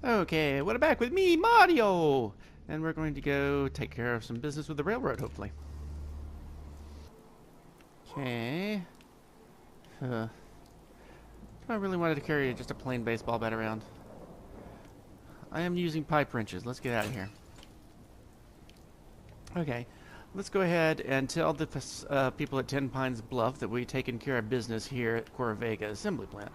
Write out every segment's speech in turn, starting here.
Okay, we're back with me, Mario! And we're going to go take care of some business with the railroad, hopefully. Okay. Do I really wanted to carry just a plain baseball bat around? I am using pipe wrenches. Let's get out of here. Okay. Let's go ahead and tell the people at Ten Pines Bluff that we've taken care of business here at Corvega Assembly Plant.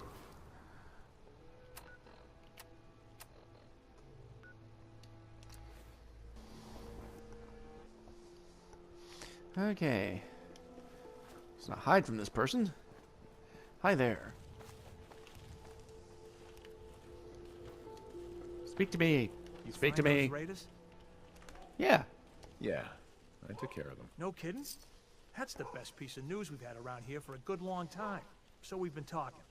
Okay. Let's not hide from this person. Hi there. Speak to me. You Speak to find me. those raiders? Yeah. Yeah, I took care of them. No kidding? That's the best piece of news we've had around here for a good long time. So we've been talking.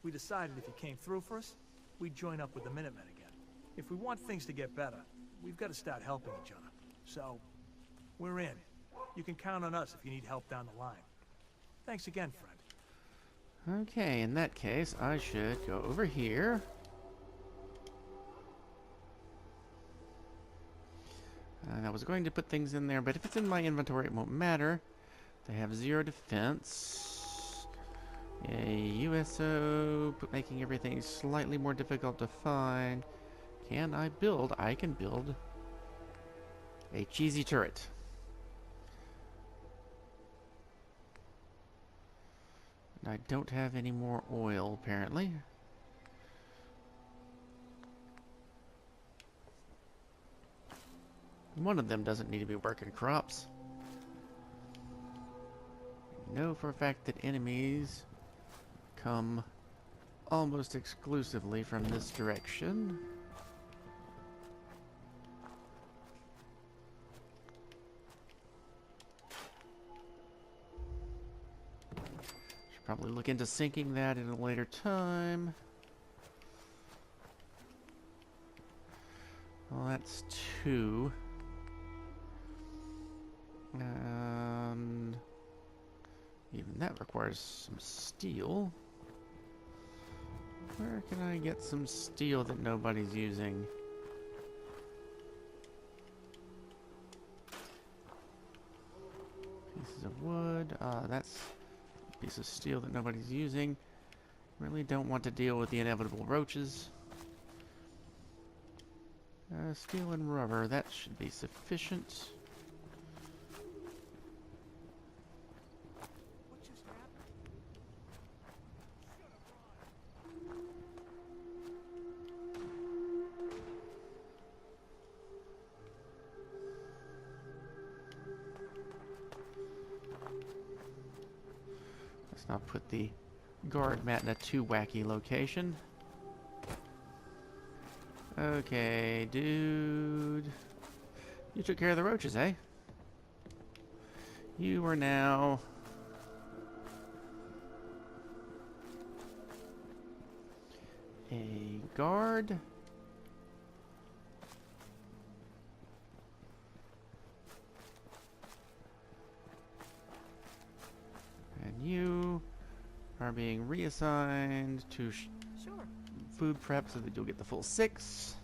We decided if you came through for us, we'd join up with the Minutemen again. If we want things to get better, we've got to start helping each other. So, we're in. You can count on us if you need help down the line. Thanks again, friend. Okay, in that case, I should go over here. And I was going to put things in there, but if it's in my inventory, it won't matter. They have 0 defense. A USO, making everything slightly more difficult to find. Can I build? I can build a cheesy turret. And I don't have any more oil, apparently. One of them doesn't need to be working crops. I know for a fact that enemies come almost exclusively from this direction. Should probably look into sinking that at a later time. Well, that's 2. And even that requires some steel. Where can I get some steel that nobody's using? Pieces of wood. That's a piece of steel that nobody's using. Really don't want to deal with the inevitable roaches. Steel and rubber, that should be sufficient. Let's not put the guard mat in a too wacky location. Okay, dude. You took care of the roaches, eh? You are now a guard. And you are being reassigned to food prep so that you'll get the full 6.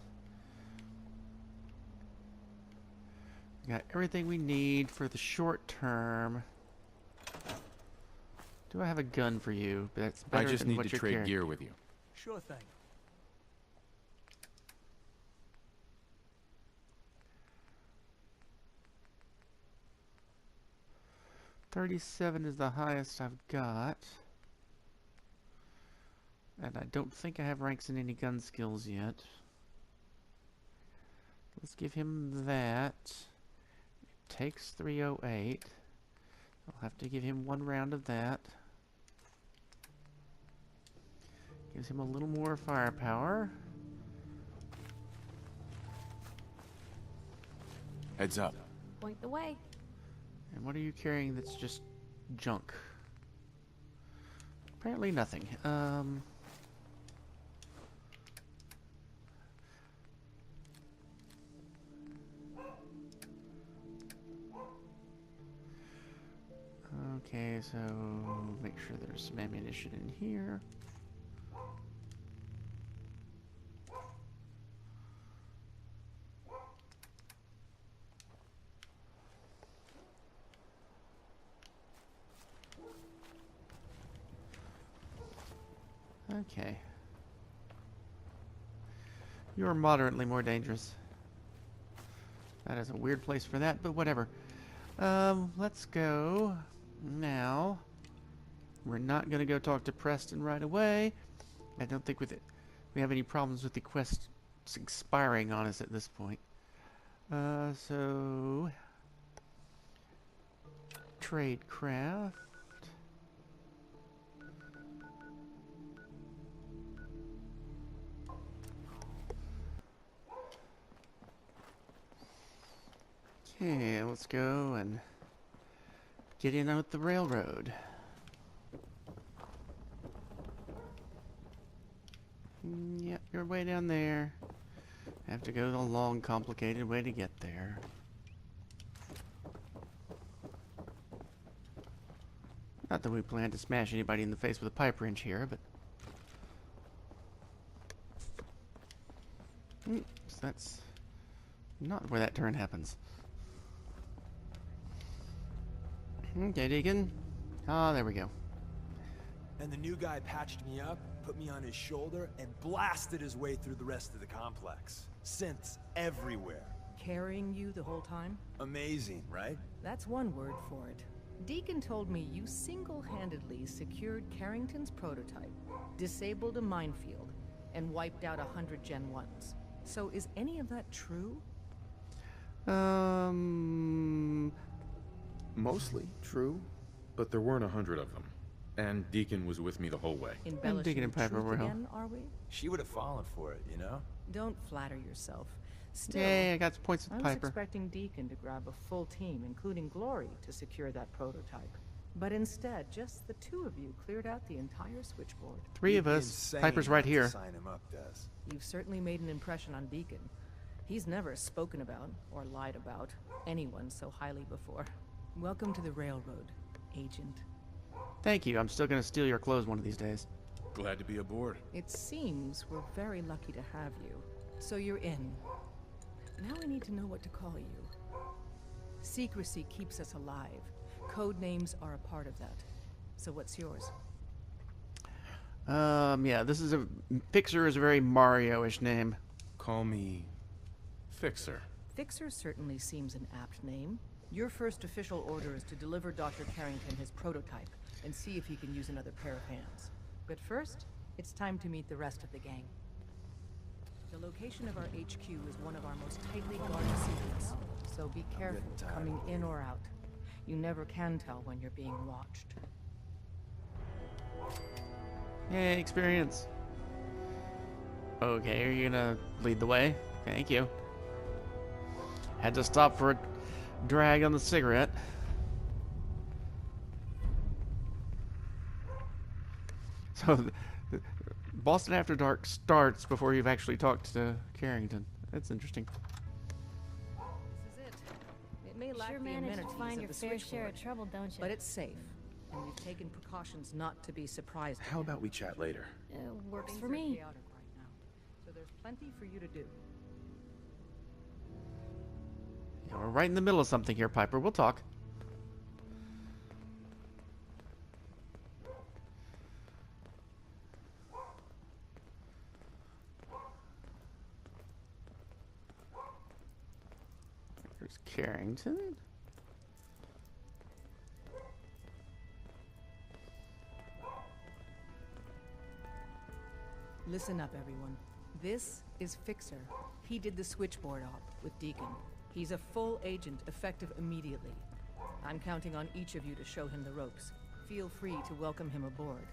We got everything we need for the short term. Do I have a gun for you? That's better I just than need what to you're trade carrying. gear with you. Sure thing. $37 is the highest I've got. And I don't think I have ranks in any gun skills yet. Let's give him that. It takes 308. I'll have to give him 1 round of that. Gives him a little more firepower. Heads up. Point the way. And what are you carrying that's just junk? Apparently nothing. Okay, so make sure there's some ammunition in here. Okay. You're moderately more dangerous. That is a weird place for that, but whatever. Let's go now. We're not going to go talk to Preston right away. I don't think we have any problems with the quest expiring on us at this point. So tradecraft. Okay, let's go and get in with the railroad. Yep, you're way down there. Have to go the long, complicated way to get there. Not that we plan to smash anybody in the face with a pipe wrench here, but... So that's not where that turn happens. Okay, Deacon. Ah, there we go. And the new guy patched me up, put me on his shoulder, and blasted his way through the rest of the complex. Synths everywhere. Carrying you the whole time? Amazing, right? That's one word for it. Deacon told me you single-handedly secured Carrington's prototype, disabled a minefield, and wiped out 100 Gen 1s. So is any of that true? Mostly true, but there weren't 100 of them. And Deacon was with me the whole way. Embellishing Deacon and Piper truth were home. again, are we? She would have fallen for it, you know? Don't flatter yourself. Still, Yay, I got some points I with was Piper. expecting Deacon to grab a full team, including Glory, to secure that prototype. But instead, just the two of you cleared out the entire switchboard. Three of You'd be us. insane Piper's right not to here. Sign him up, Des. You've certainly made an impression on Deacon. He's never spoken about, or lied about, anyone so highly before. Welcome to the railroad, Agent. Thank you. I'm still going to steal your clothes one of these days. Glad to be aboard. It seems we're very lucky to have you. So you're in. Now I need to know what to call you. Secrecy keeps us alive. Code names are a part of that. So what's yours? Yeah, Fixer is a very Mario-ish name. Call me Fixer. Fixer certainly seems an apt name. Your first official order is to deliver Dr. Carrington his prototype and see if he can use another pair of hands. But first, it's time to meet the rest of the gang. The location of our HQ is one of our most tightly guarded secrets, so be careful coming in or out. You never can tell when you're being watched. Yay, experience. Okay, are you gonna lead the way? Thank you. Had to stop for a drag on the cigarette. So, Boston After Dark starts before you've actually talked to Carrington. That's interesting. This is it. It may lack Sure the managed to amenities find of your the fair share switchboard, of trouble, don't you? but it's safe, and we've taken precautions not to be surprised. How again. about we chat later? Works Things for are me. chaotic right now, so there's plenty for you to do. Yeah, we're right in the middle of something here, Piper. We'll talk. There's Carrington. Listen up, everyone. This is Fixer. He did the switchboard op with Deacon. He's a full agent, effective immediately. I'm counting on each of you to show him the ropes. Feel free to welcome him aboard.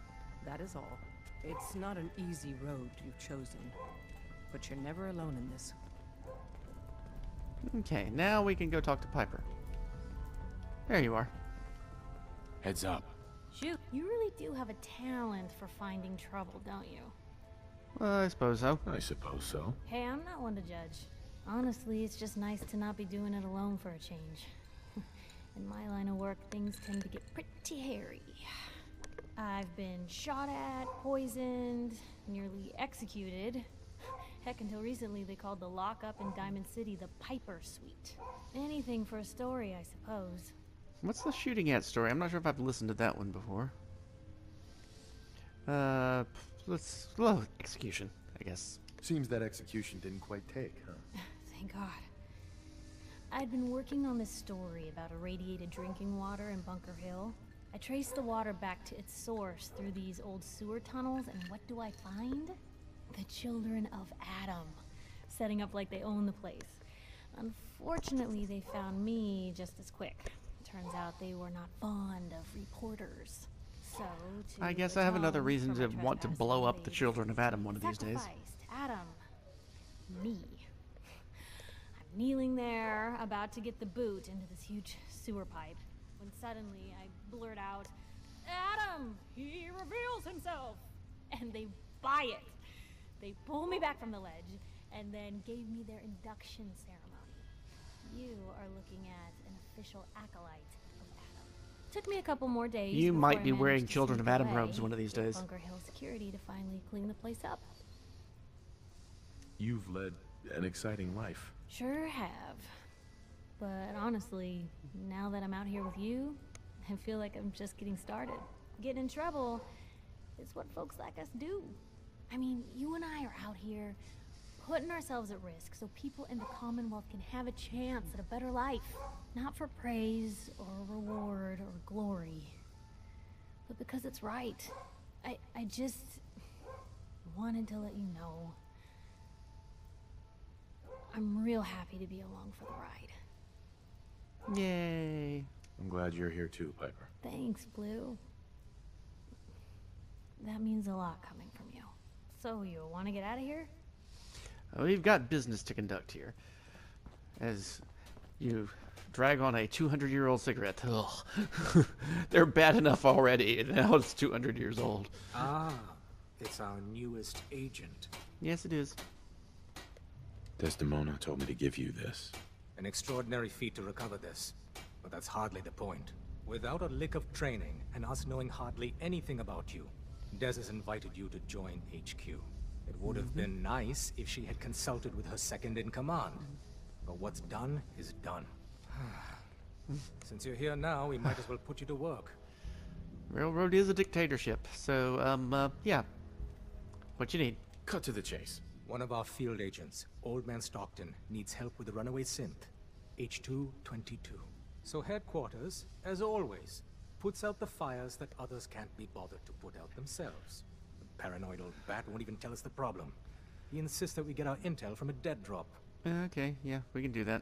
That is all. It's not an easy road you've chosen, but you're never alone in this. Okay, now we can go talk to Piper. There you are. Heads up. Shoot, you really do have a talent for finding trouble, don't you? I suppose so. I suppose so. Hey, I'm not one to judge. Honestly, it's just nice to not be doing it alone for a change. In my line of work, things tend to get pretty hairy. I've been shot at, poisoned, nearly executed. Heck, until recently they called the lockup in Diamond City the Piper Suite. Anything for a story, I suppose. What's the shooting at story? I'm not sure if I've listened to that one before. Uh, well, execution, I guess. Seems that execution didn't quite take, huh? Thank God. I'd been working on this story about irradiated drinking water in Bunker Hill. I traced the water back to its source through these old sewer tunnels, and what do I find? The children of Adam, setting up like they own the place. Unfortunately, they found me just as quick. Turns out they were not fond of reporters. So, to I guess I have another atone reason for to my want to trespass blow up the days, children of Adam one of these days. sacrificed Adam. Me. I'm kneeling there, about to get the boot into this huge sewer pipe, when suddenly I blurt out, "Adam! He reveals himself!" And they buy it. They pull me back from the ledge, and then gave me their induction ceremony. You are looking at an official acolyte of Adam. Took me a couple more days. You before might I be wearing managed to Children sneak of Adam away robes one of these with days. Bunker Hill security to finally clean the place up. You've led an exciting life. Sure have. But honestly, now that I'm out here with you, I feel like I'm just getting started. Getting in trouble is what folks like us do. I mean, you and I are out here putting ourselves at risk so people in the Commonwealth can have a chance at a better life. Not for praise or reward or glory, but because it's right. I just wanted to let you know I'm real happy to be along for the ride. Yay. I'm glad you're here too, Piper. Thanks, Blue. That means a lot coming from you. So, you want to get out of here? We've got business to conduct here. As you drag on a 200-year-old cigarette. Ugh. They're bad enough already, and now it's 200 years old. Ah, it's our newest agent. Yes, it is. Desdemona told me to give you this. An extraordinary feat to recover this. But that's hardly the point. Without a lick of training, and us knowing hardly anything about you, Des has invited you to join HQ. It would have been nice if she had consulted with her second-in-command. But what's done is done. Since you're here now, we might as well put you to work. Railroad is a dictatorship, so, yeah. What you need? Cut to the chase. One of our field agents, Old Man Stockton, needs help with the runaway synth, H222. So headquarters, as always, puts out the fires that others can't be bothered to put out themselves. The paranoid old bat won't even tell us the problem. He insists that we get our intel from a dead drop. Okay, yeah, we can do that.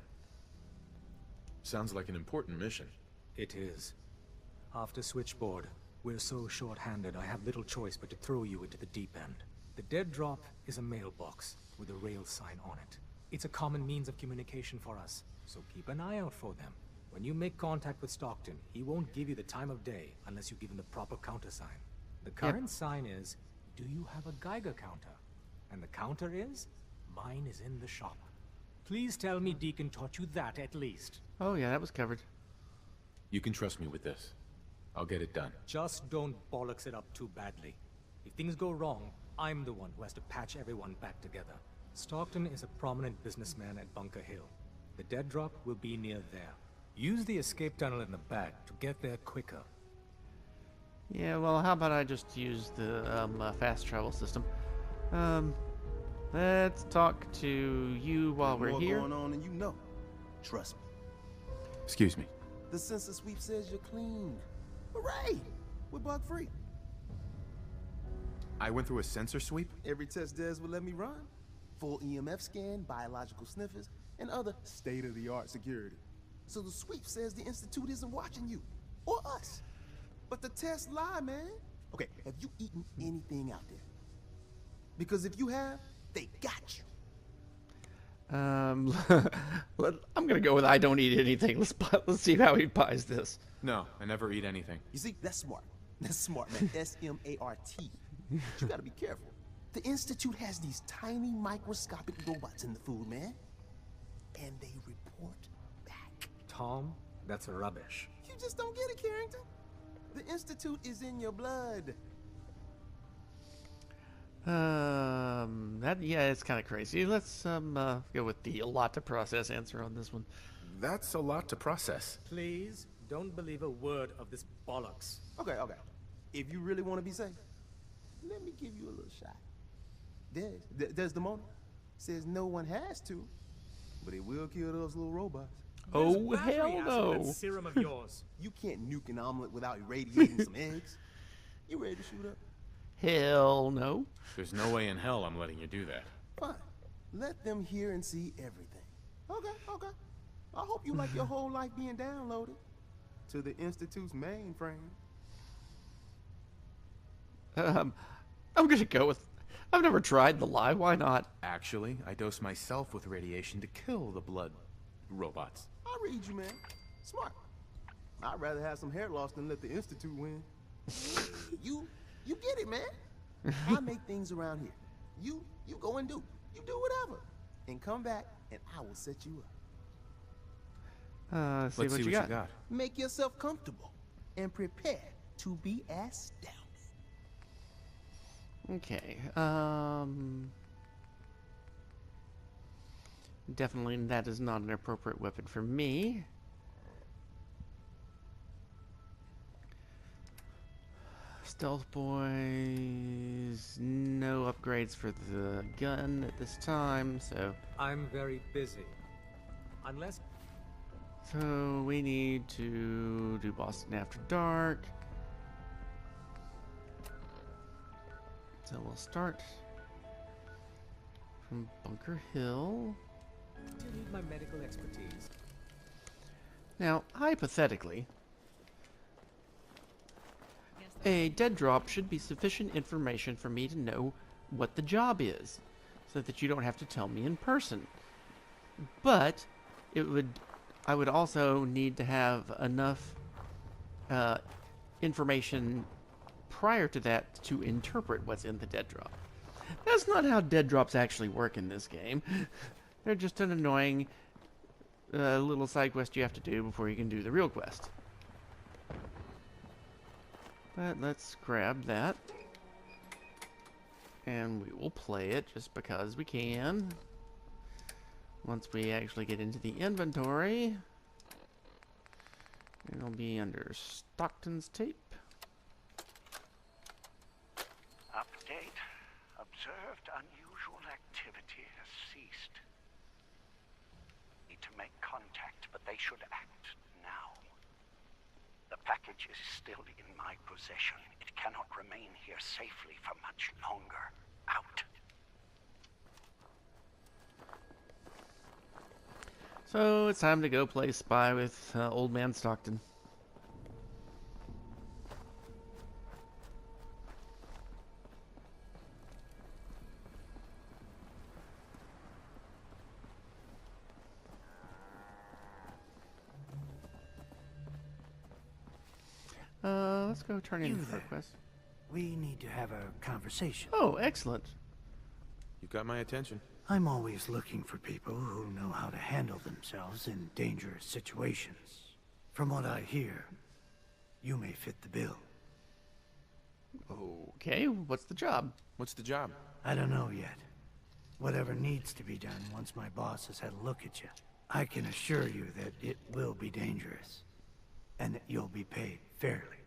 Sounds like an important mission. It is. After Switchboard, we're so short-handed I have little choice but to throw you into the deep end. The dead drop is a mailbox with a rail sign on it. It's a common means of communication for us, so keep an eye out for them. When you make contact with Stockton, he won't give you the time of day unless you give him the proper countersign. The current sign is, do you have a Geiger counter? And the counter is, mine is in the shop. Please tell me Deacon taught you that at least. Oh, yeah, that was covered. You can trust me with this. I'll get it done. Just don't bollocks it up too badly. If things go wrong, I'm the one who has to patch everyone back together. Stockton is a prominent businessman at Bunker Hill. The dead drop will be near there. Use the escape tunnel in the back to get there quicker. Yeah, well, how about I just use the fast travel system? Let's talk to you while we're here. More going on than you know. Trust me. Excuse me. The census sweep says you're clean. Hooray! We're bug free. I went through a sensor sweep? Every test Des would let me run. Full EMF scan, biological sniffers, and other state-of-the-art security. So the sweep says the Institute isn't watching you. Or us. But the tests lie, man. Okay, have you eaten anything out there? Because if you have, they got you. I'm gonna go with I don't eat anything. Let's see how he buys this. No, I never eat anything. You see, that's smart. That's smart, man. S-M-A-R-T. But you gotta be careful. The Institute has these tiny microscopic robots in the food, man. And they report back. Tom, that's rubbish. You just don't get it, Carrington. The Institute is in your blood. Yeah, it's kind of crazy. Let's go with the a lot to process answer on this one. That's a lot to process. Please, don't believe a word of this bollocks. Okay. If you really want to be safe, let me give you a little shot. Desdemona says no one has to, but it will kill those little robots. Oh, hell no. That serum of yours. You can't nuke an omelet without irradiating some eggs. You ready to shoot up? Hell no. There's no way in hell I'm letting you do that. Fine. Let them hear and see everything. Okay. I hope you like your whole life being downloaded to the Institute's mainframe. I'm gonna go with... I've never tried the lie. Why not? Actually, I dose myself with radiation to kill the blood robots. I read you, man. Smart. I'd rather have some hair loss than let the Institute win. You get it, man. I make things around here. You go and do. You do whatever. And come back, and I will set you up. Let's see what you got. Make yourself comfortable and prepare to be astounded. Okay, definitely that is not an appropriate weapon for me. Stealth boys, no upgrades for the gun at this time, so... I'm very busy. Unless... So, we need to do Boston After Dark. So we'll start from Bunker Hill. Do you need my medical expertise? Now, hypothetically, a dead drop should be sufficient information for me to know what the job is, so that you don't have to tell me in person. But I would also need to have enough information prior to that to interpret what's in the dead drop. That's not how dead drops actually work in this game. They're just an annoying little side quest you have to do before you can do the real quest. But let's grab that. And we will play it just because we can. Once we actually get into the inventory, it'll be under Stockton's tape. Update. Observed unusual activity has ceased. Need to make contact, but they should act now. The package is still in my possession. It cannot remain here safely for much longer. Out. So it's time to go play spy with Old Man Stockton. Let's go turn in the request. We need to have a conversation. Oh, excellent. You've got my attention. I'm always looking for people who know how to handle themselves in dangerous situations. From what I hear, you may fit the bill. Okay, what's the job? What's the job? I don't know yet. Whatever needs to be done once my boss has had a look at you. I can assure you that it will be dangerous. And that you'll be paid fairly.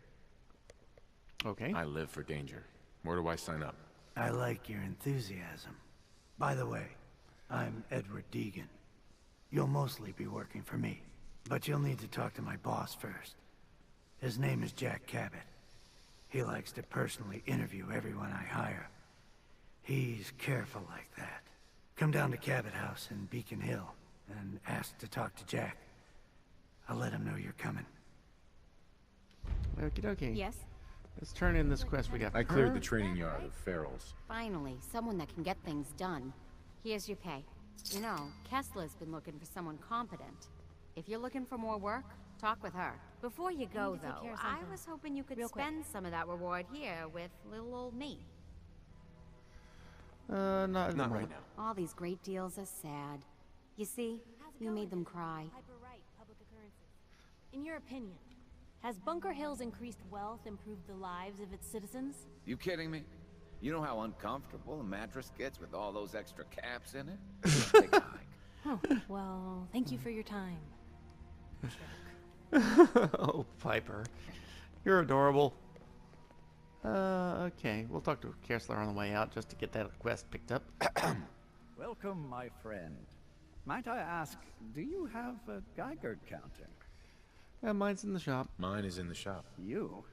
Okay. I live for danger. Where do I sign up? I like your enthusiasm. By the way, I'm Edward Deegan. You'll mostly be working for me, but you'll need to talk to my boss first. His name is Jack Cabot. He likes to personally interview everyone I hire. He's careful like that. Come down to Cabot House in Beacon Hill and ask to talk to Jack. I'll let him know you're coming. Okie dokie. Yes? Let's turn in this quest we got. I cleared the training yard of ferals. Finally, someone that can get things done. Here's your pay. You know, Kessler's been looking for someone competent. If you're looking for more work, talk with her. Before you go, though, I was hoping you could spend some of that reward here with little old me. Not right now. All these great deals are sad. You see, you made them cry. In your opinion, has Bunker Hill's increased wealth improved the lives of its citizens? You kidding me? You know how uncomfortable a mattress gets with all those extra caps in it? Take a hike. Oh, well, thank you for your time. Oh, Piper. You're adorable. Okay. We'll talk to Kessler on the way out just to get that quest picked up. Welcome, my friend. Might I ask, do you have a Geiger counter? Mine's in the shop. Mine is in the shop. You?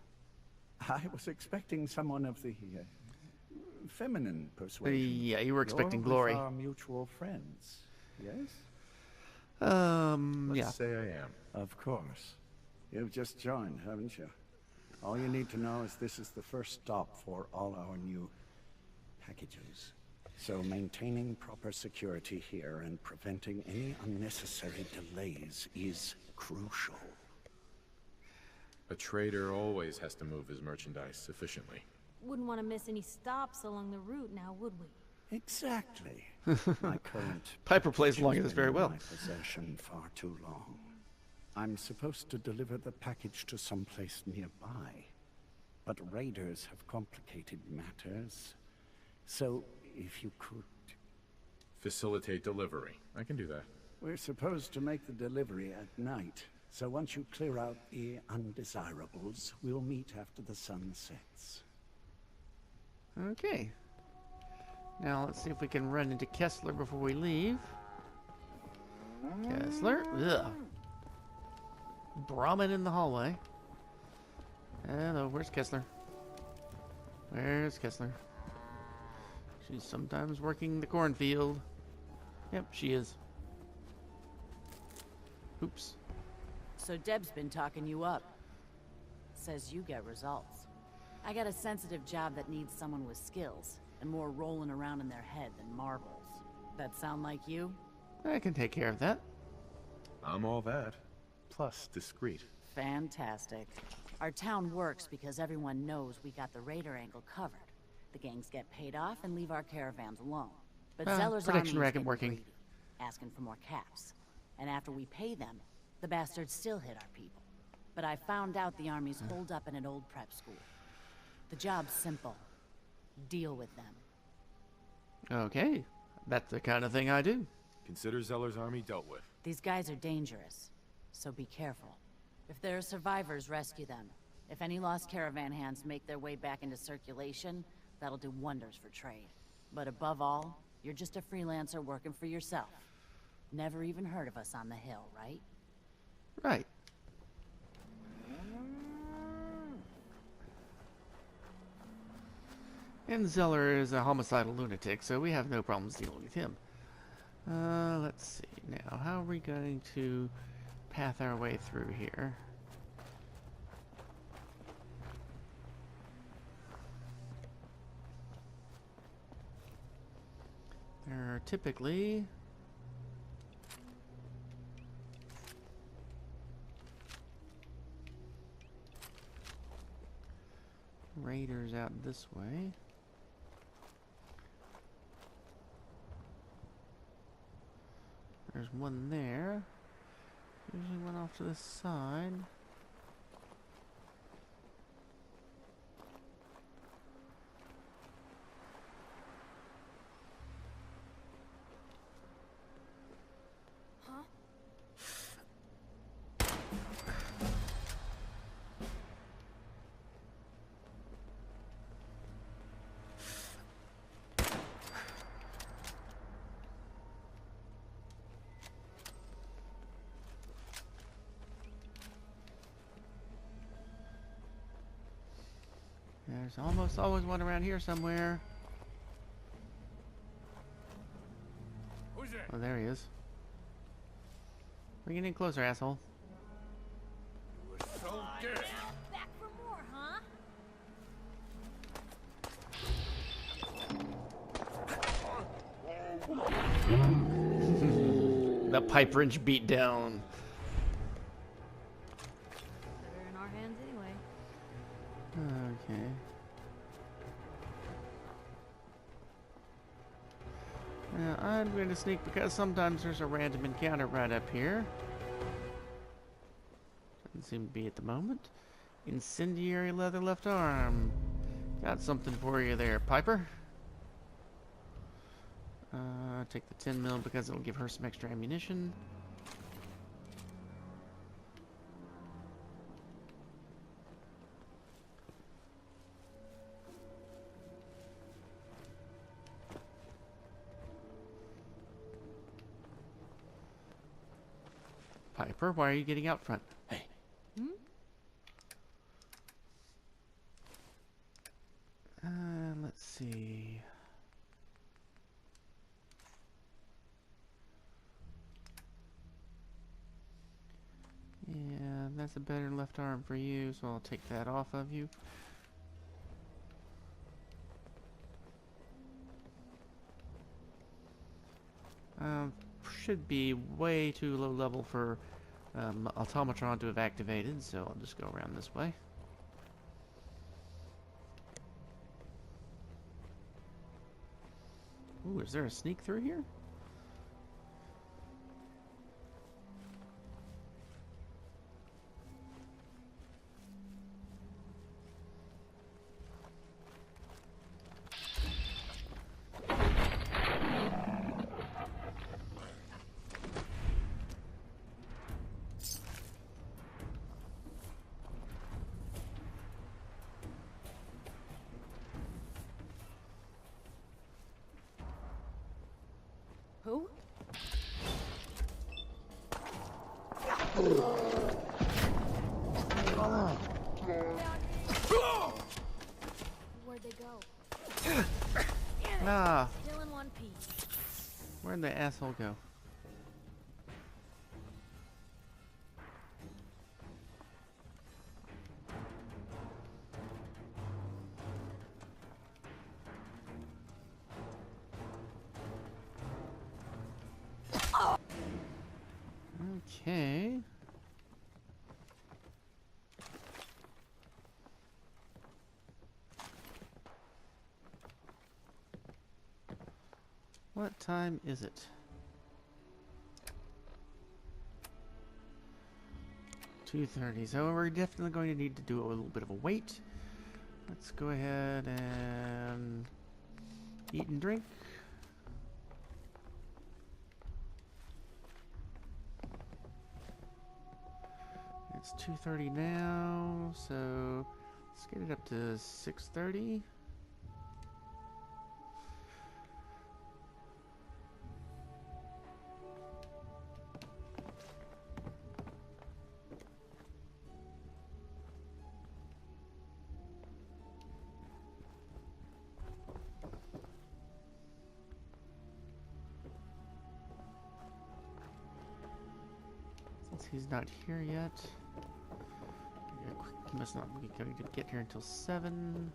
I was expecting someone of the feminine persuasion. Yeah, you were expecting You're Glory. With our mutual friends, yes? Yeah. Let's say I am. Of course. You've just joined, haven't you? All you need to know is this is the first stop for all our new packages. So maintaining proper security here and preventing any unnecessary delays is crucial. A trader always has to move his merchandise efficiently. Wouldn't want to miss any stops along the route now, would we? Exactly. My current Piper plays along has with this been very in well. my possession far too long. I'm supposed to deliver the package to someplace nearby, but raiders have complicated matters. So, if you could... Facilitate delivery. I can do that. We're supposed to make the delivery at night, so once you clear out the undesirables, we'll meet after the sun sets. Okay. Now let's see if we can run into Kessler before we leave. Kessler? Ugh. Brahmin in the hallway. Hello, where's Kessler? Where's Kessler? She's sometimes working the cornfield. Yep, she is. Oops. So Deb's been talking you up. Says you get results. I got a sensitive job that needs someone with skills, and more rolling around in their head than marbles. That sound like you? I can take care of that. I'm all that. Plus discreet. Fantastic. Our town works because everyone knows we got the raider angle covered. The gangs get paid off and leave our caravans alone. But Zeller's army protection is racket getting working. greedy, asking for more caps. And after we pay them, the bastards still hit our people. But I found out the army's holed up in an old prep school. The job's simple. Deal with them. Okay. That's the kind of thing I do. Consider Zeller's army dealt with. These guys are dangerous, so be careful. If there are survivors, rescue them. If any lost caravan hands make their way back into circulation, that'll do wonders for trade. But above all, you're just a freelancer working for yourself. Never even heard of us on the hill, right? Right. And Zeller is a homicidal lunatic, so we have no problems dealing with him. Let's see now. How are we going to path our way through here? There are typically raiders out this way. There's one there. Usually one off to the side. Huh? There's almost always one around here somewhere. Who's there? Oh, there he is. Bring it in closer, asshole. So dead. Back for more, huh? The pipe wrench beat down. Better in our hands anyway. Okay. Now I'm going to sneak because sometimes there's a random encounter right up here. Doesn't seem to be at the moment. Incendiary leather left arm. Got something for you there, Piper. Take the 10 mil because it'll give her some extra ammunition. Piper, why are you getting out front? Hey. Let's see. Yeah, that's a better left arm for you, so I'll take that off of you. Should be way too low level for Automatron to have activated, so I'll just go around this way. Ooh, is there a sneak through here? Who? Where'd they go? Ah, Still in one piece. where'd the asshole go? Okay. What time is it? 2:30. So we're definitely going to need to do a little bit of a wait. Let's go ahead and eat and drink. It's 2:30 now, so let's get it up to 6:30. Since he's not here yet. He must not be going to get here until 7.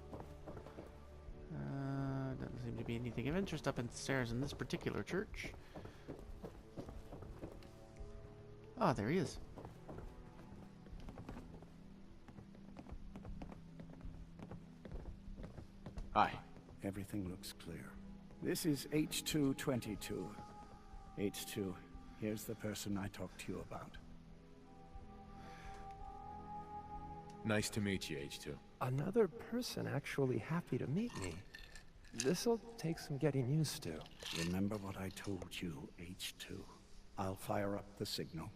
Doesn't seem to be anything of interest up in the stairs in this particular church. Ah, there he is. Hi. Everything looks clear. This is H222. H2, here's the person I talked to you about. Nice to meet you, H2. Another person actually happy to meet me. This'll take some getting used to. Remember what I told you, H2. I'll fire up the signal.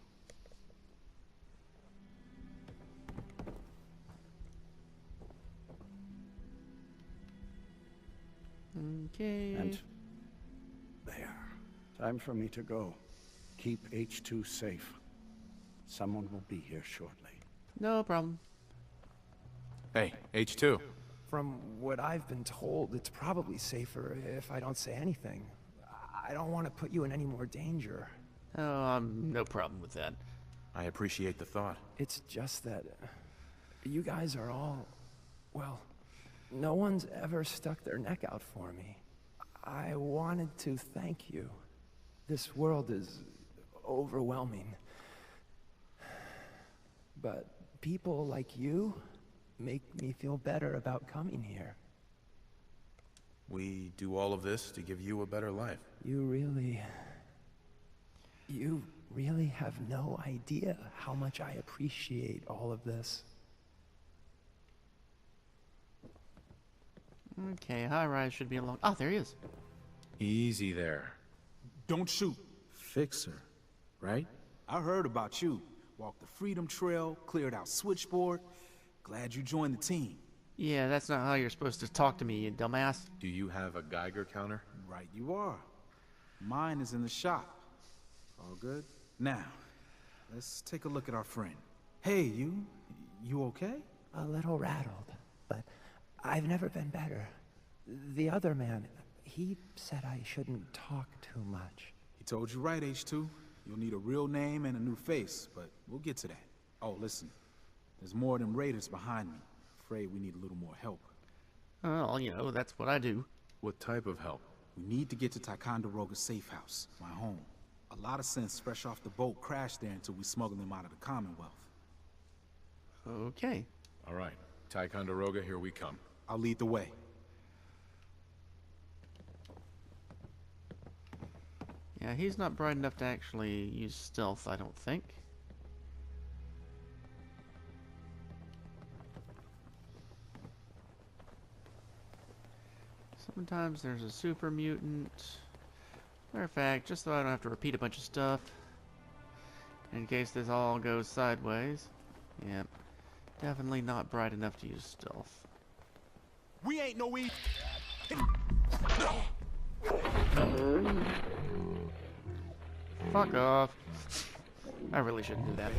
Okay. And there. Time for me to go. Keep H2 safe. Someone will be here shortly. No problem. Hey, H2. From what I've been told, it's probably safer if I don't say anything. I don't want to put you in any more danger. Oh, no problem with that. I appreciate the thought. It's just that you guys are all, well, no one's ever stuck their neck out for me. I wanted to thank you. This world is overwhelming. But people like you make me feel better about coming here. We do all of this to give you a better life. You really have no idea how much I appreciate all of this. Okay, high-rise should be along. Oh, there he is. Easy there. Don't shoot. Fixer, right? I heard about you. Walked the Freedom Trail, cleared out Switchboard. Glad you joined the team. Yeah, that's not how you're supposed to talk to me, you dumbass. Do you have a Geiger counter? Right you are. Mine is in the shop. All good? Now, let's take a look at our friend. Hey, you okay? A little rattled, but I've never been better. The other man, he said I shouldn't talk too much. He told you right, H2. You'll need a real name and a new face, but we'll get to that. Oh, listen. There's more of them raiders behind me. Afraid we need a little more help. Well, you know, that's what I do. What type of help? We need to get to Ticonderoga's safe house, my home. A lot of sense fresh off the boat crashed there until we smuggled them out of the Commonwealth. Okay. All right. Ticonderoga, here we come. I'll lead the way. Yeah, he's not bright enough to actually use stealth, I don't think. Sometimes there's a super mutant. Matter of fact, just so I don't have to repeat a bunch of stuff, in case this all goes sideways. Yep. Definitely not bright enough to use stealth. We ain't no Fuck off. I really shouldn't do that.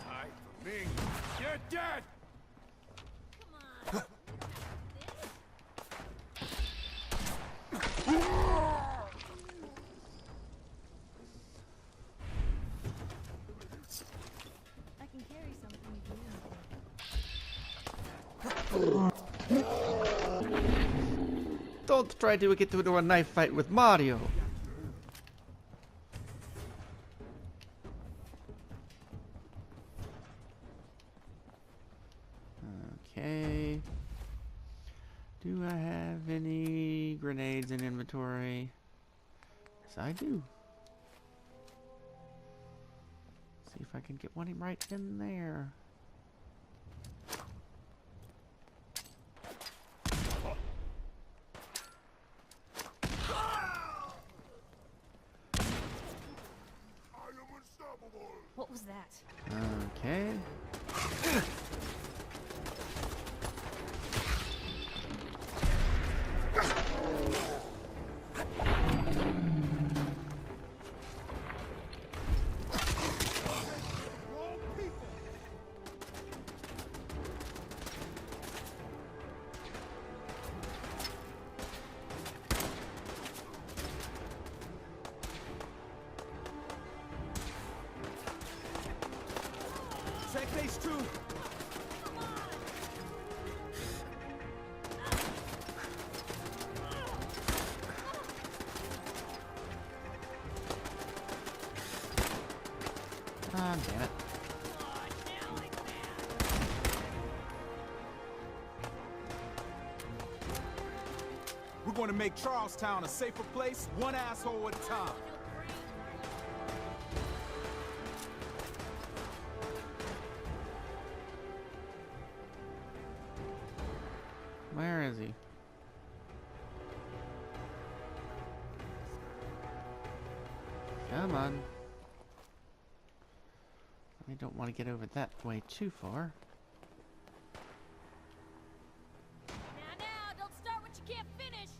Hide from me. You're dead! I can carry something if you Don't try to get into a knife fight with Mario. Okay. Do I have any grenades in inventory? Yes, I do. See if I can get one right in there. What was that? Okay. Check base 2. Ah, damn it. We're going to make Charlestown a safer place, one asshole at a time. Where is he? Come on. I don't want to get over that way too far. Now, don't start what you can't finish.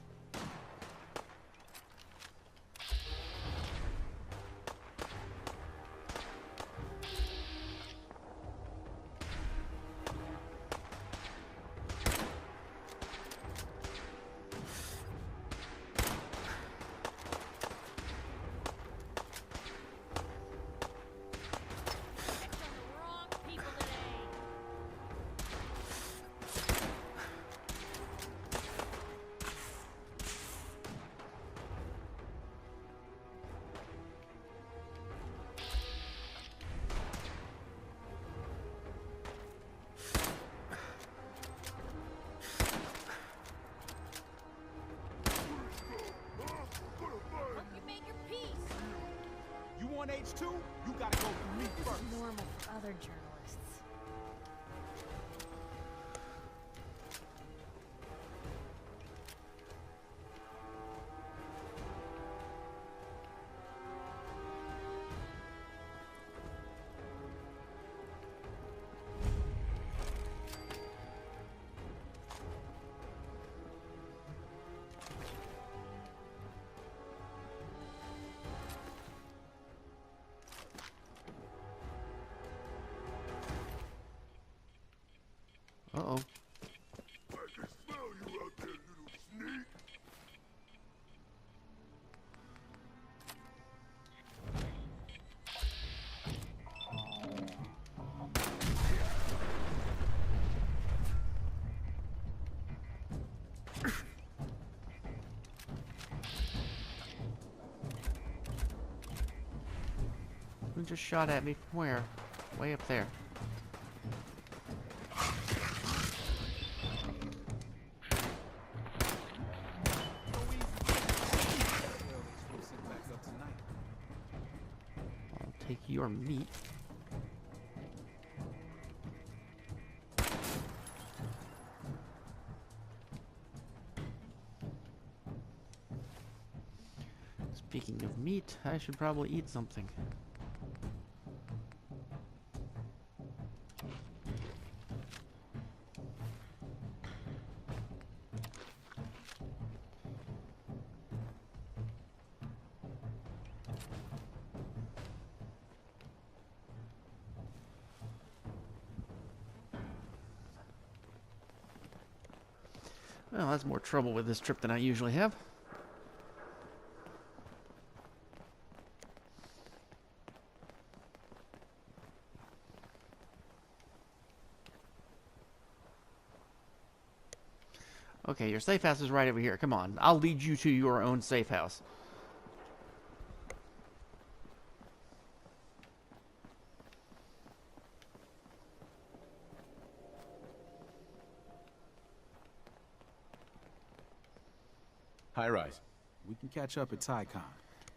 On H2, you gotta go through me first. It's normal for other journalists. just shot at me from where? Way up there. I'll take your meat. Speaking of meat, I should probably eat something. Well, that's more trouble with this trip than I usually have. Okay, your safe house is right over here. Come on, I'll lead you to your own safe house. High rise. We can catch up at Tycon.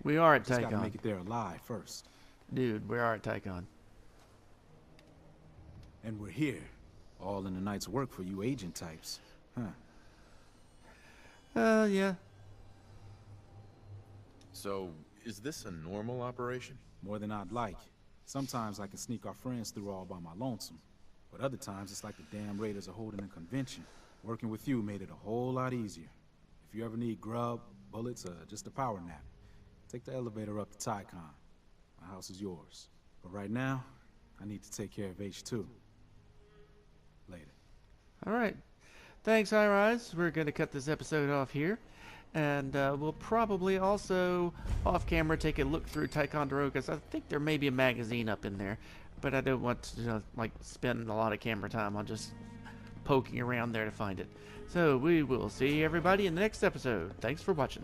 We are at Just gotta Tycon. make it there alive first. Dude, we are at Tycon. And we're here. All in the night's work for you agent types. Huh. Yeah. So, is this a normal operation? More than I'd like. Sometimes I can sneak our friends through all by my lonesome. But other times it's like the damn raiders are holding a convention. Working with you made it a whole lot easier. If you ever need grub, bullets, or just a power nap, take the elevator up to Tycon. My house is yours. But right now, I need to take care of H2. Later. Alright. Thanks, High Rise. We're going to cut this episode off here. And we'll probably also, off camera, take a look through Ticonderoga, because I think there may be a magazine up in there. But I don't want to, like, spend a lot of camera time on just poking around there to find it. So we will see everybody in the next episode. Thanks for watching.